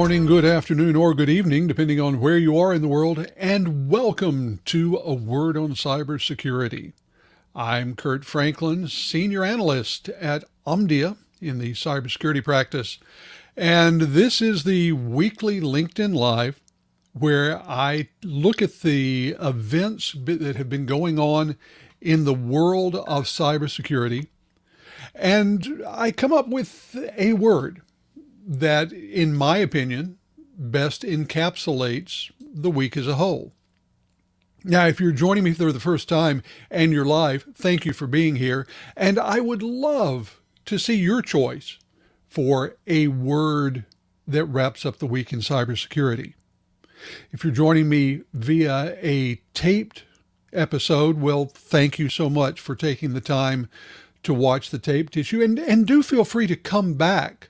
morning, good afternoon, or good evening, depending on where you are in the world, and welcome to A Word on Cybersecurity. I'm Curt Franklin, Senior Analyst at Omdia in the cybersecurity practice, and this is the weekly LinkedIn Live where I look at the events that have been going on in the world of cybersecurity, and I come up with a word that, in my opinion, best encapsulates the week as a whole. Now, if you're joining me for the first time and you're live, thank you for being here. And I would love to see your choice for a word that wraps up the week in cybersecurity. If you're joining me via a taped episode, well, thank you so much for taking the time to watch the taped issue. And do feel free to come back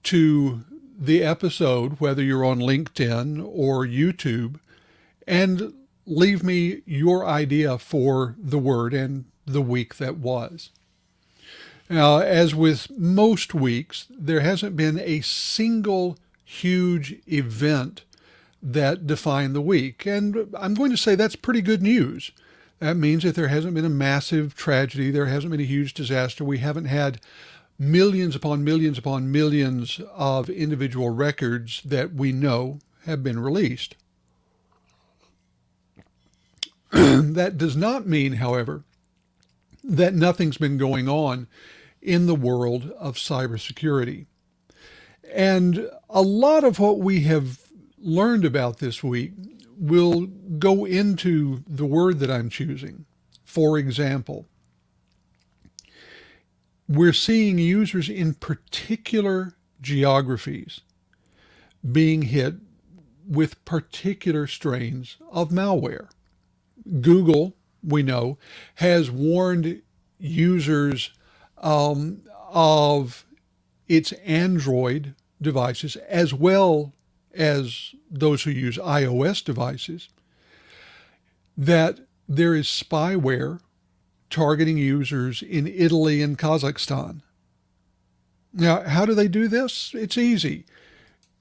to the episode, whether you're on LinkedIn or YouTube, and leave me your idea for the word and the week that was. Now, as with most weeks, there hasn't been a single huge event that defined the week. And I'm going to say that's pretty good news. That means that there hasn't been a massive tragedy. There hasn't been a huge disaster. We haven't had millions upon millions upon millions of individual records that we know have been released. That does not mean, however, that nothing's been going on in the world of cybersecurity. And a lot of what we have learned about this week will go into the word that I'm choosing. For example, we're seeing users in particular geographies being hit with particular strains of malware. Google, we know, has warned users of its Android devices, as well as those who use iOS devices, that there is spyware targeting users in Italy and Kazakhstan. Now, how do they do this? It's easy.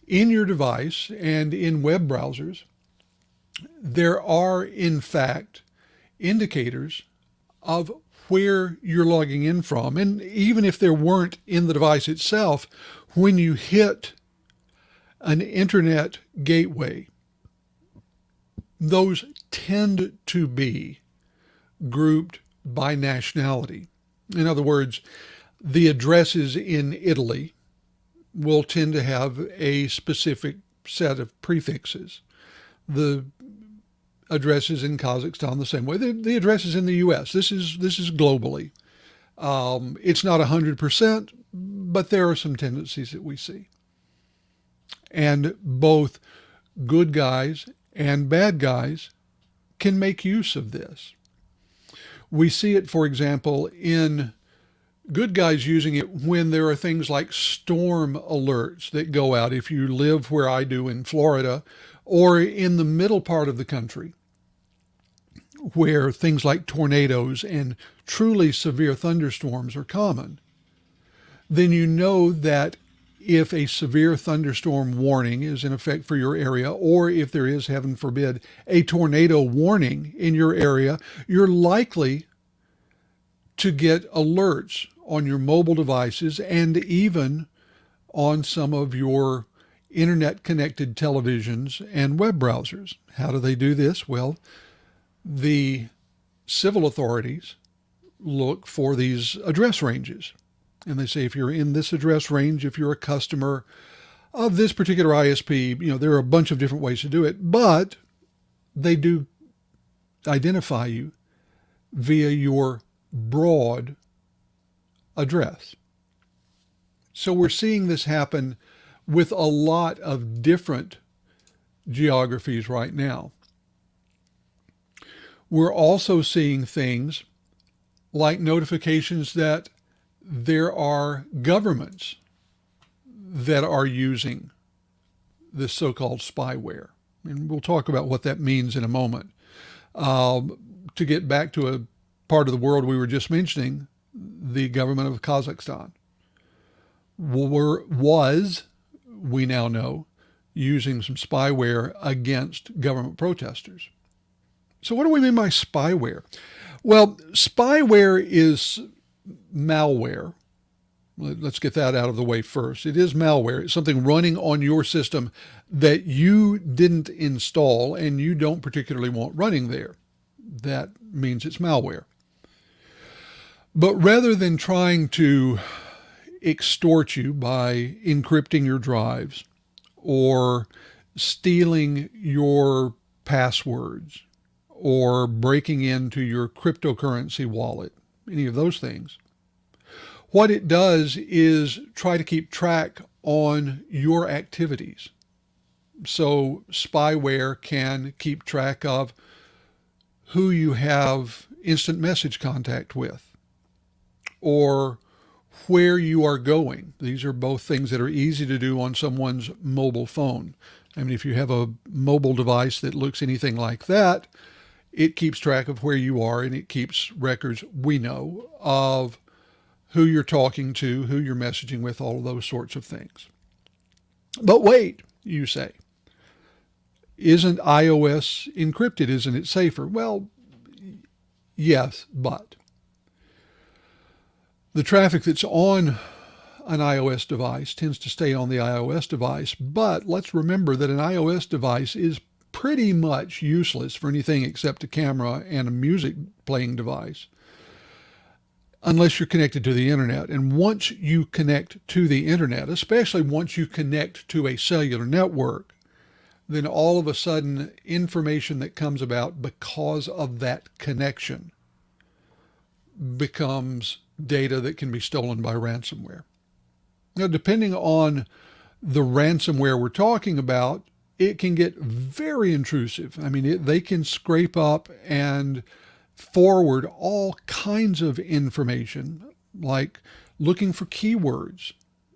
In your device and in web browsers, there are, in fact, indicators of where you're logging in from. And even if there weren't in the device itself, when you hit an internet gateway, those tend to be grouped by nationality. In other words, the addresses in Italy will tend to have a specific set of prefixes. The addresses in Kazakhstan the same way. The addresses in the US. This is globally. It's not 100%, but there are some tendencies that we see. And both good guys and bad guys can make use of this. We see it, for example, in good guys using it when there are things like storm alerts that go out. If you live where I do in Florida, or in the middle part of the country, where things like tornadoes and truly severe thunderstorms are common, then you know that if a severe thunderstorm warning is in effect for your area, or if there is, heaven forbid, a tornado warning in your area, you're likely to get alerts on your mobile devices and even on some of your internet-connected televisions and web browsers. How do they do this? Well, the civil authorities look for these address ranges. And they say, if you're in this address range, if you're a customer of this particular ISP, there are a bunch of different ways to do it, but they do identify you via your broad address. So we're seeing this happen with a lot of different geographies right now. We're also seeing things like notifications that there are governments that are using this so-called spyware. And we'll talk about what that means in a moment. To get back to a part of the world we were just mentioning, the government of Kazakhstan was, we now know, using some spyware against government protesters. So what do we mean by spyware? Well, spyware is malware. Let's get that out of the way first. It is malware. It's something running on your system that you didn't install and you don't particularly want running there. That means it's malware. But rather than trying to extort you by encrypting your drives or stealing your passwords or breaking into your cryptocurrency wallet, any of those things, what it does is try to keep track on your activities. So spyware can keep track of who you have instant message contact with or where you are going. These are both things that are easy to do on someone's mobile phone. I mean, if you have a mobile device that looks anything like that, it keeps track of where you are and it keeps records, we know, of who you're talking to, who you're messaging with, all of those sorts of things. But wait, you say, isn't iOS encrypted? Isn't it safer? Well, yes, but the traffic that's on an iOS device tends to stay on the iOS device. But let's remember that an iOS device is pretty much useless for anything except a camera and a music playing device, unless you're connected to the internet. And once you connect to the internet, especially once you connect to a cellular network, then all of a sudden information that comes about because of that connection becomes data that can be stolen by ransomware. Now, depending on the ransomware we're talking about, it can get very intrusive. I mean, they can scrape up and forward all kinds of information, like looking for keywords.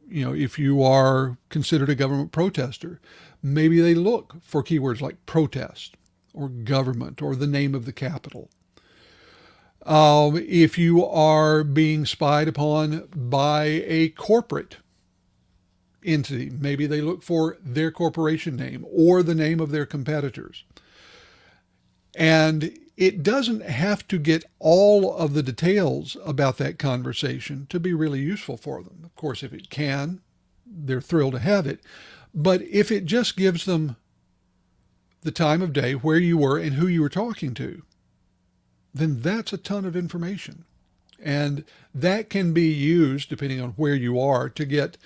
You know, if you are considered a government protester, maybe they look for keywords like protest or government or the name of the capital. If you are being spied upon by a corporate entity, maybe they look for their corporation name or the name of their competitors. And it doesn't have to get all of the details about that conversation to be really useful for them. Of course, if it can, they're thrilled to have it. But if it just gives them the time of day, where you were, and who you were talking to, then that's a ton of information. And that can be used, depending on where you are, to get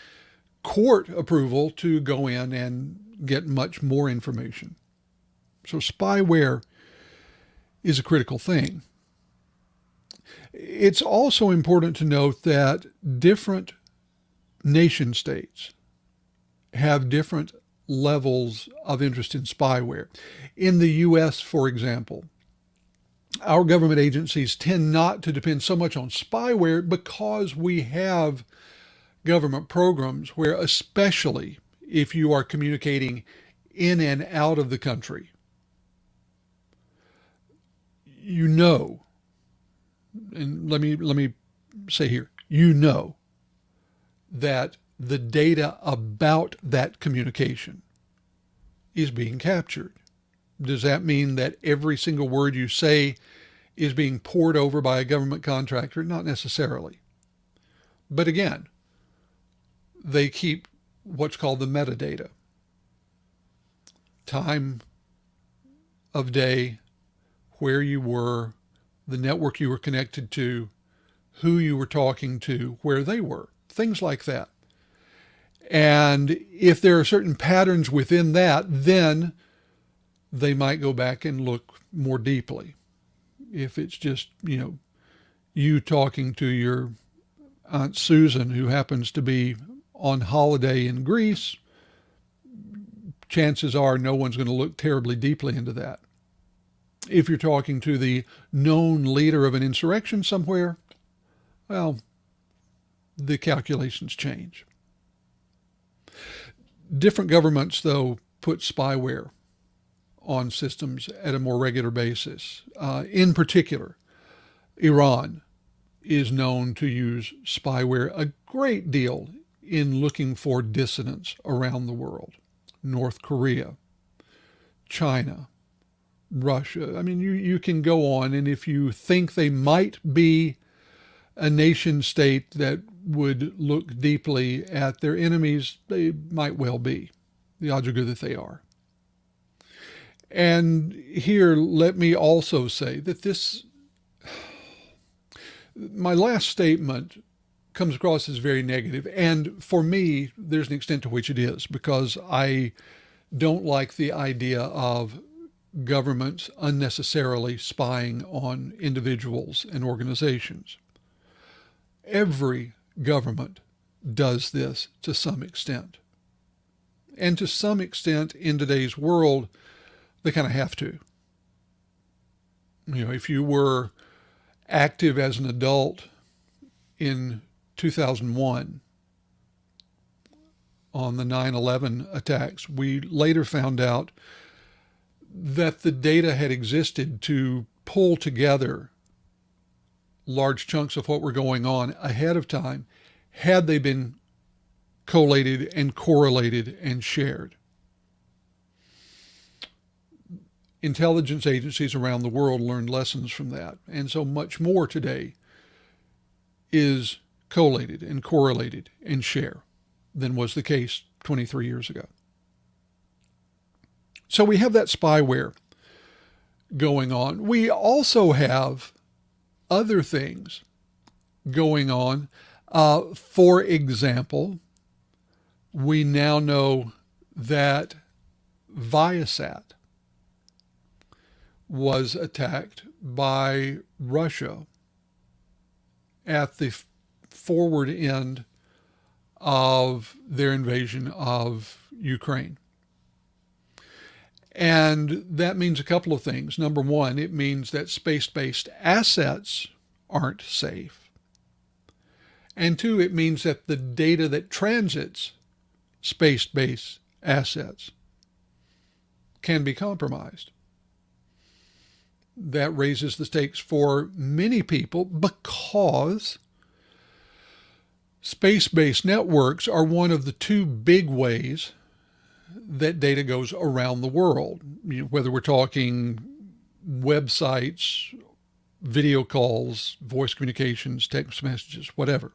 court approval to go in and get much more information. So spyware is a critical thing. It's also important to note that different nation states have different levels of interest in spyware. In the US, for example, our government agencies tend not to depend so much on spyware because we have government programs where, especially if you are communicating in and out of the country, you know, and let me say here, you know that the data about that communication is being captured. Does that mean that every single word you say is being poured over by a government contractor? Not necessarily. But again, they keep what's called the metadata. Time of day, where you were, the network you were connected to, who you were talking to, where they were, things like that. And if there are certain patterns within that, then they might go back and look more deeply. If it's just, you talking to your Aunt Susan, who happens to be on holiday in Greece, chances are no one's going to look terribly deeply into that. If you're talking to the known leader of an insurrection somewhere, well, the calculations change. Different governments, though, put spyware on systems at a more regular basis. In particular, Iran is known to use spyware a great deal in looking for dissidents around the world. North Korea, China, Russia. I mean, you can go on, and if you think they might be a nation state that would look deeply at their enemies, they might well be. The odds are good that they are. And here, let me also say that my last statement comes across as very negative. And for me, there's an extent to which it is, because I don't like the idea of governments unnecessarily spying on individuals and organizations. Every government does this to some extent. And to some extent in today's world, they kind of have to. If you were active as an adult in 2001 on the 9/11 attacks, we later found out that the data had existed to pull together large chunks of what were going on ahead of time, had they been collated and correlated and shared. Intelligence agencies around the world learned lessons from that. And so much more today is collated and correlated and shared than was the case 23 years ago. So we have that spyware going on. We also have other things going on. For example, we now know that Viasat was attacked by Russia at the forward end of their invasion of Ukraine. And that means a couple of things. Number one, it means that space-based assets aren't safe. And two, it means that the data that transits space-based assets can be compromised. That raises the stakes for many people, because space-based networks are one of the two big ways that data goes around the world. Whether we're talking websites, video calls, voice communications, text messages, whatever.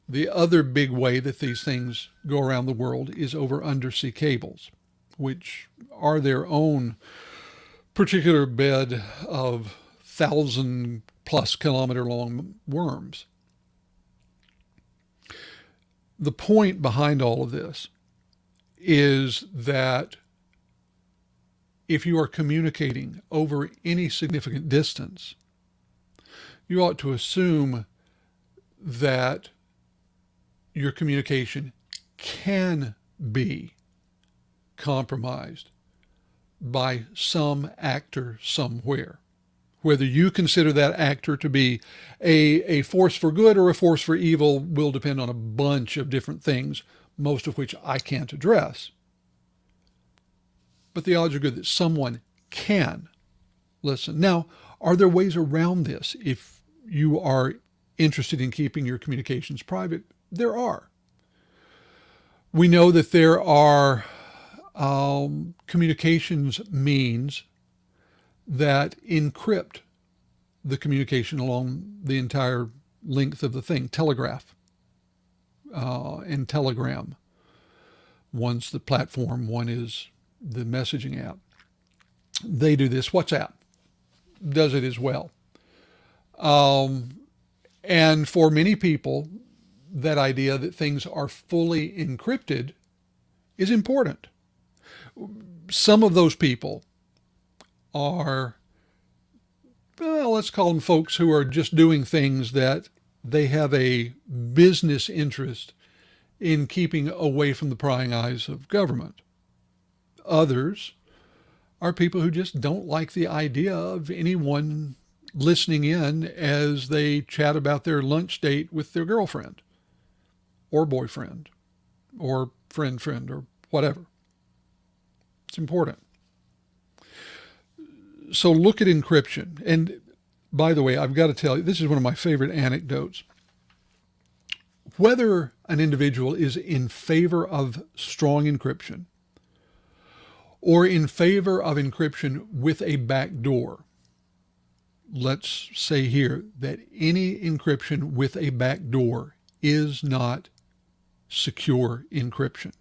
The other big way that these things go around the world is over undersea cables, which are their own particular bed of 1,000+ kilometer long worms. The point behind all of this is that if you are communicating over any significant distance, you ought to assume that your communication can be compromised by some actor somewhere. Whether you consider that actor to be a force for good or a force for evil will depend on a bunch of different things, most of which I can't address. But the odds are good that someone can listen. Now, are there ways around this if you are interested in keeping your communications private? There are. We know that there are communications means that encrypt the communication along the entire length of the thing. Telegraph and Telegram. One's the platform, one is the messaging app. They do this. WhatsApp does it as well. And for many people, that idea that things are fully encrypted is important. Some of those people are, well, let's call them folks who are just doing things that they have a business interest in keeping away from the prying eyes of government. Others are people who just don't like the idea of anyone listening in as they chat about their lunch date with their girlfriend or boyfriend or friend or whatever. It's important. So look at encryption. And by the way, I've got to tell you, this is one of my favorite anecdotes. Whether an individual is in favor of strong encryption or in favor of encryption with a backdoor. Let's say here that any encryption with a backdoor is not secure encryption,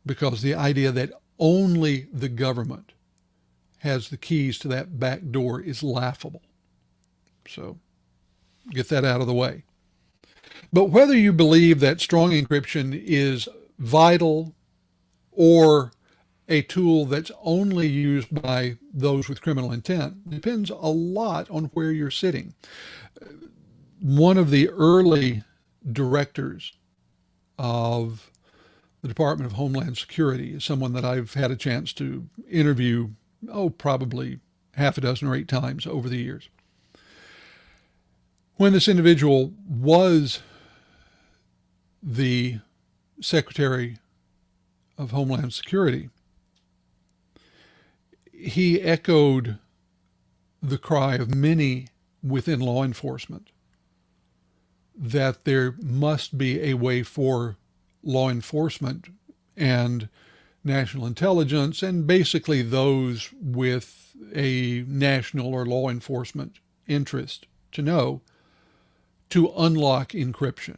because the idea that only the government has the keys to that backdoor is laughable. So get that out of the way. But whether you believe that strong encryption is vital or a tool that's only used by those with criminal intent depends a lot on where you're sitting. One of the early directors of the Department of Homeland Security is someone that I've had a chance to interview, probably half a dozen or 8 times over the years. When this individual was the Secretary of Homeland Security, he echoed the cry of many within law enforcement that there must be a way for law enforcement and national intelligence and basically those with a national or law enforcement interest to know to unlock encryption.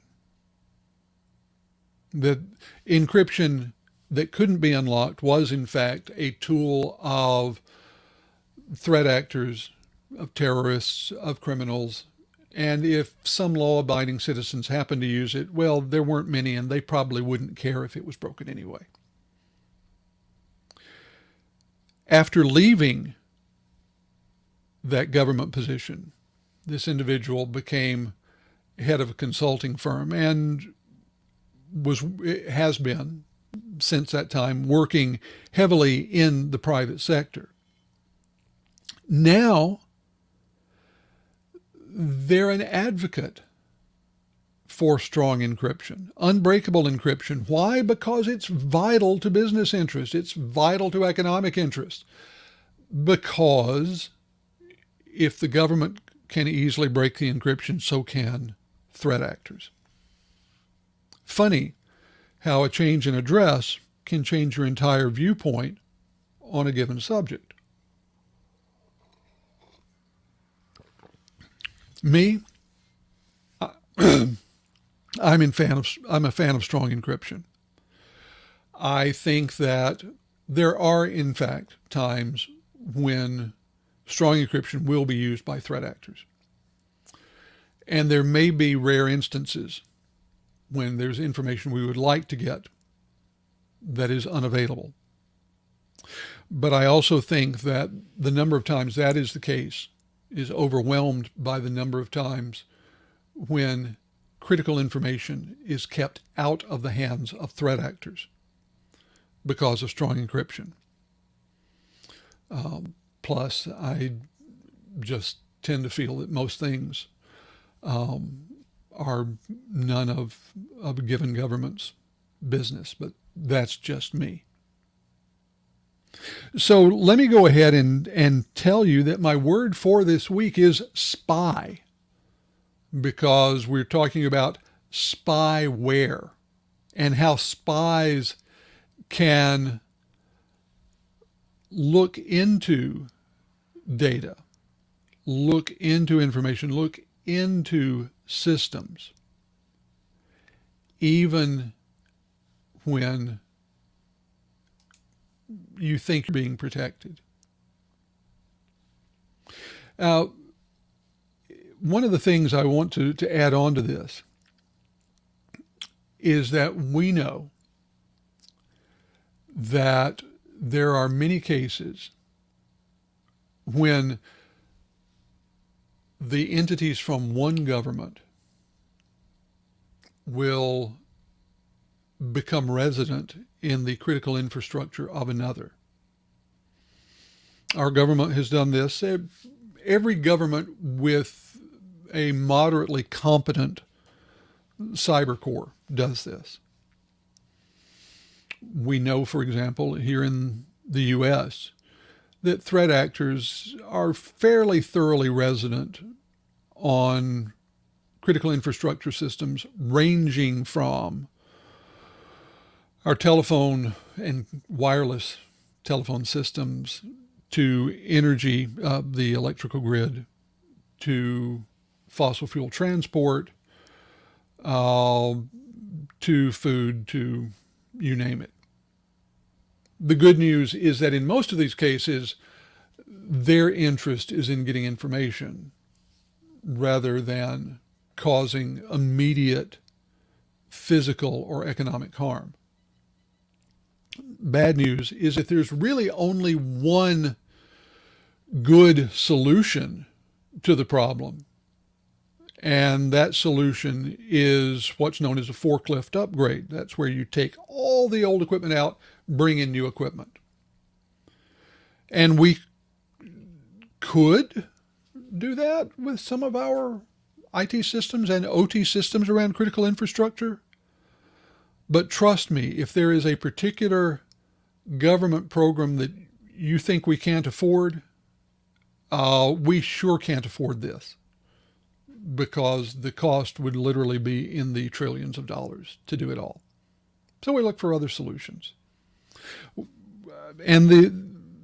That encryption that couldn't be unlocked was in fact a tool of threat actors, of terrorists, of criminals. And if some law-abiding citizens happened to use it, well, there weren't many, and they probably wouldn't care if it was broken anyway. After leaving that government position, this individual became head of a consulting firm and has been since that time working heavily in the private sector. Now, they're an advocate for strong encryption, unbreakable encryption. Why? Because it's vital to business interests. It's vital to economic interests. Because if the government can easily break the encryption, so can threat actors. Funny how a change in address can change your entire viewpoint on a given subject. Me, I'm a fan of strong encryption. I think that there are, in fact, times when strong encryption will be used by threat actors. And there may be rare instances when there's information we would like to get that is unavailable. But I also think that the number of times that is the case is overwhelmed by the number of times when critical information is kept out of the hands of threat actors because of strong encryption. Plus, I just tend to feel that most things are none of a given government's business, but that's just me. So let me go ahead and tell you that my word for this week is spy, because we're talking about spyware and how spies can look into data, look into information, look into systems, even when you think you're being protected. Now, one of the things I want to add on to this is that we know that there are many cases when the entities from one government will become resident in the critical infrastructure of another. Our government has done this. Every government with a moderately competent cyber core does this. We know, for example, here in the U.S., that threat actors are fairly thoroughly resident on critical infrastructure systems ranging from our telephone and wireless telephone systems, to energy, the electrical grid, to fossil fuel transport, to food, to you name it. The good news is that in most of these cases, their interest is in getting information rather than causing immediate physical or economic harm. Bad news is that there's really only one good solution to the problem, and that solution is what's known as a forklift upgrade. That's where you take all the old equipment out, bring in new equipment. And we could do that with some of our IT systems and OT systems around critical infrastructure. But trust me, if there is a particular government program that you think we can't afford, we sure can't afford this, because the cost would literally be in the trillions of dollars to do it all. So we look for other solutions. And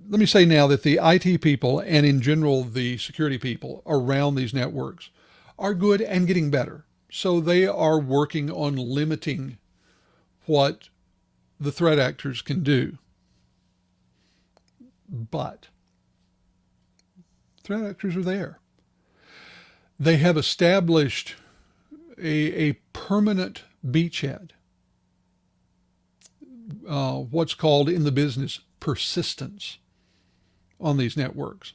let me say now that the IT people and in general the security people around these networks are good and getting better. So they are working on limiting what the threat actors can do. But threat actors are there. They have established a permanent beachhead, what's called in the business persistence on these networks,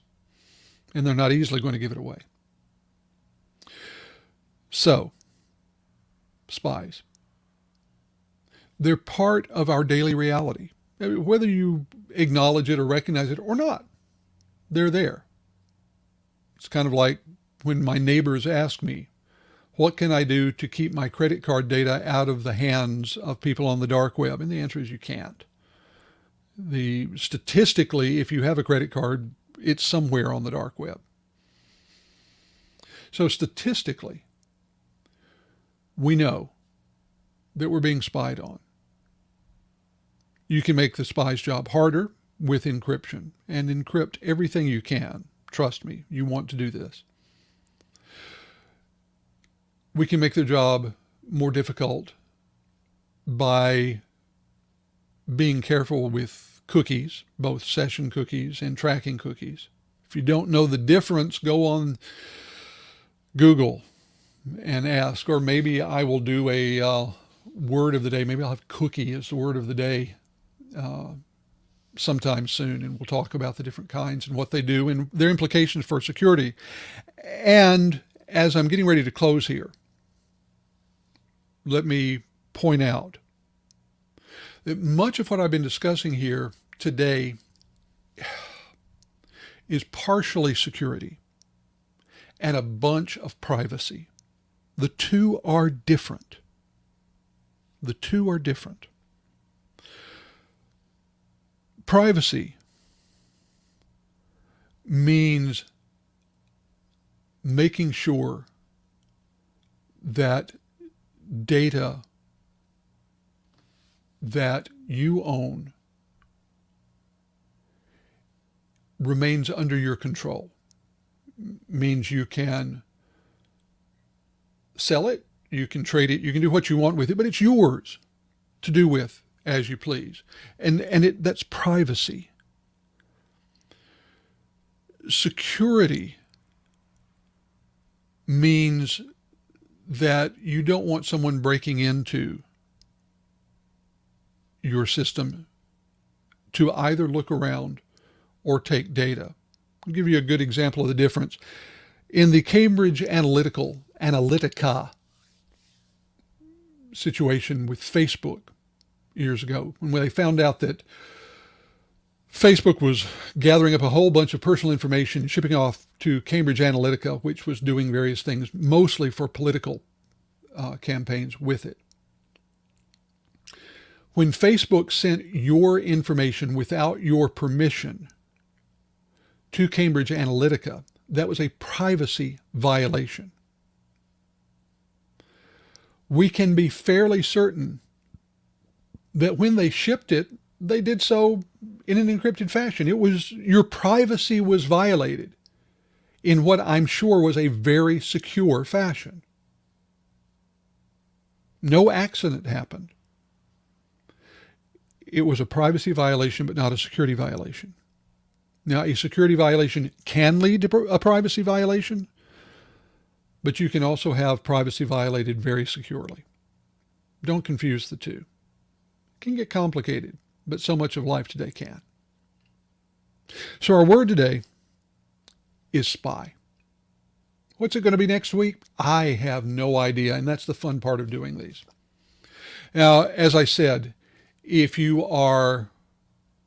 and they're not easily going to give it away. So, spies. They're part of our daily reality. Whether you acknowledge it or recognize it or not, they're there. It's kind of like when my neighbors ask me, what can I do to keep my credit card data out of the hands of people on the dark web? And the answer is you can't. Statistically, if you have a credit card, it's somewhere on the dark web. So statistically, we know that we're being spied on. You can make the spy's job harder with encryption, and encrypt everything you can. Trust me, you want to do this. We can make their job more difficult by being careful with cookies, both session cookies and tracking cookies. If you don't know the difference, go on Google and ask, or maybe I will do a word of the day. Maybe I'll have cookie as the word of the day sometime soon, and we'll talk about the different kinds and what they do and their implications for security. And as I'm getting ready to close here, let me point out that much of what I've been discussing here today is partially security and a bunch of privacy. The two are different. The two are different. Privacy means making sure that data that you own remains under your control. Means you can sell it, you can trade it, you can do what you want with it, but it's yours to do with as you please. And that's privacy. Security means that you don't want someone breaking into your system to either look around or take data. I'll give you a good example of the difference. In the Cambridge Analytica situation with Facebook years ago, when they found out that Facebook was gathering up a whole bunch of personal information, shipping off to Cambridge Analytica, which was doing various things, mostly for political campaigns with it. When Facebook sent your information without your permission to Cambridge Analytica, that was a privacy violation. We can be fairly certain that when they shipped it, they did so in an encrypted fashion. Your privacy was violated in what I'm sure was a very secure fashion. No accident happened. It was a privacy violation, but not a security violation. Now, a security violation can lead to a privacy violation, but you can also have privacy violated very securely. Don't confuse the two. It can get complicated, but so much of life today can. So our word today is spy. What's it going to be next week? I have no idea, and that's the fun part of doing these. Now, as I said, if you are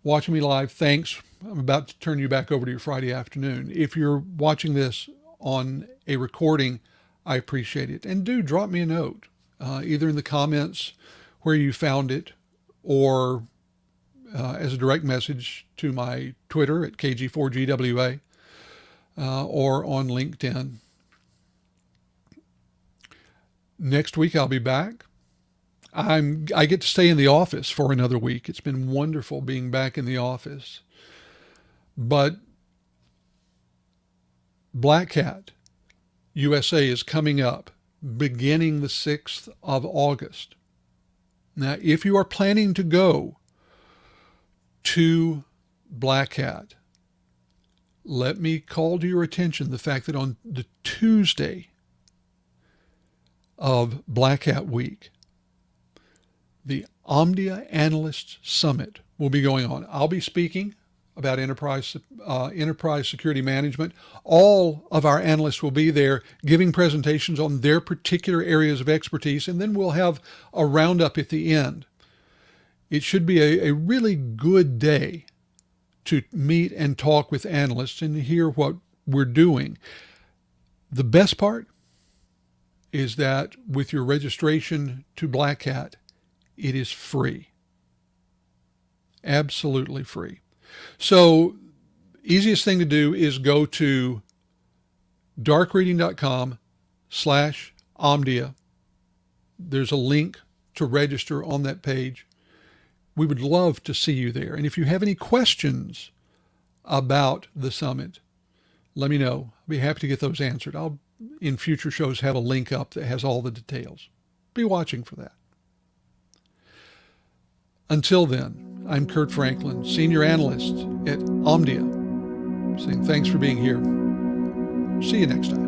watching me live, thanks. I'm about to turn you back over to your Friday afternoon. If you're watching this on a recording, I appreciate it. And do drop me a note, either in the comments where you found it or as a direct message to my Twitter at KG4GWA or on LinkedIn. Next week, I'll be back. I get to stay in the office for another week. It's been wonderful being back in the office. But Black Hat USA is coming up beginning the 6th of August. Now, if you are planning to go to Black Hat, let me call to your attention the fact that on the Tuesday of Black Hat Week, the Omdia Analyst Summit will be going on. I'll be speaking about enterprise security management. All of our analysts will be there giving presentations on their particular areas of expertise, and then we'll have a roundup at the end. It should be a really good day to meet and talk with analysts and hear what we're doing. The best part is that with your registration to Black Hat, it is free. Absolutely free. So easiest thing to do is go to darkreading.com/Omdia. There's a link to register on that page. We would love to see you there. And if you have any questions about the summit, let me know. I'll be happy to get those answered. I'll, in future shows, have a link up that has all the details. Be watching for that. Until then, I'm Curt Franklin, Senior Analyst at Omdia, saying thanks for being here. See you next time.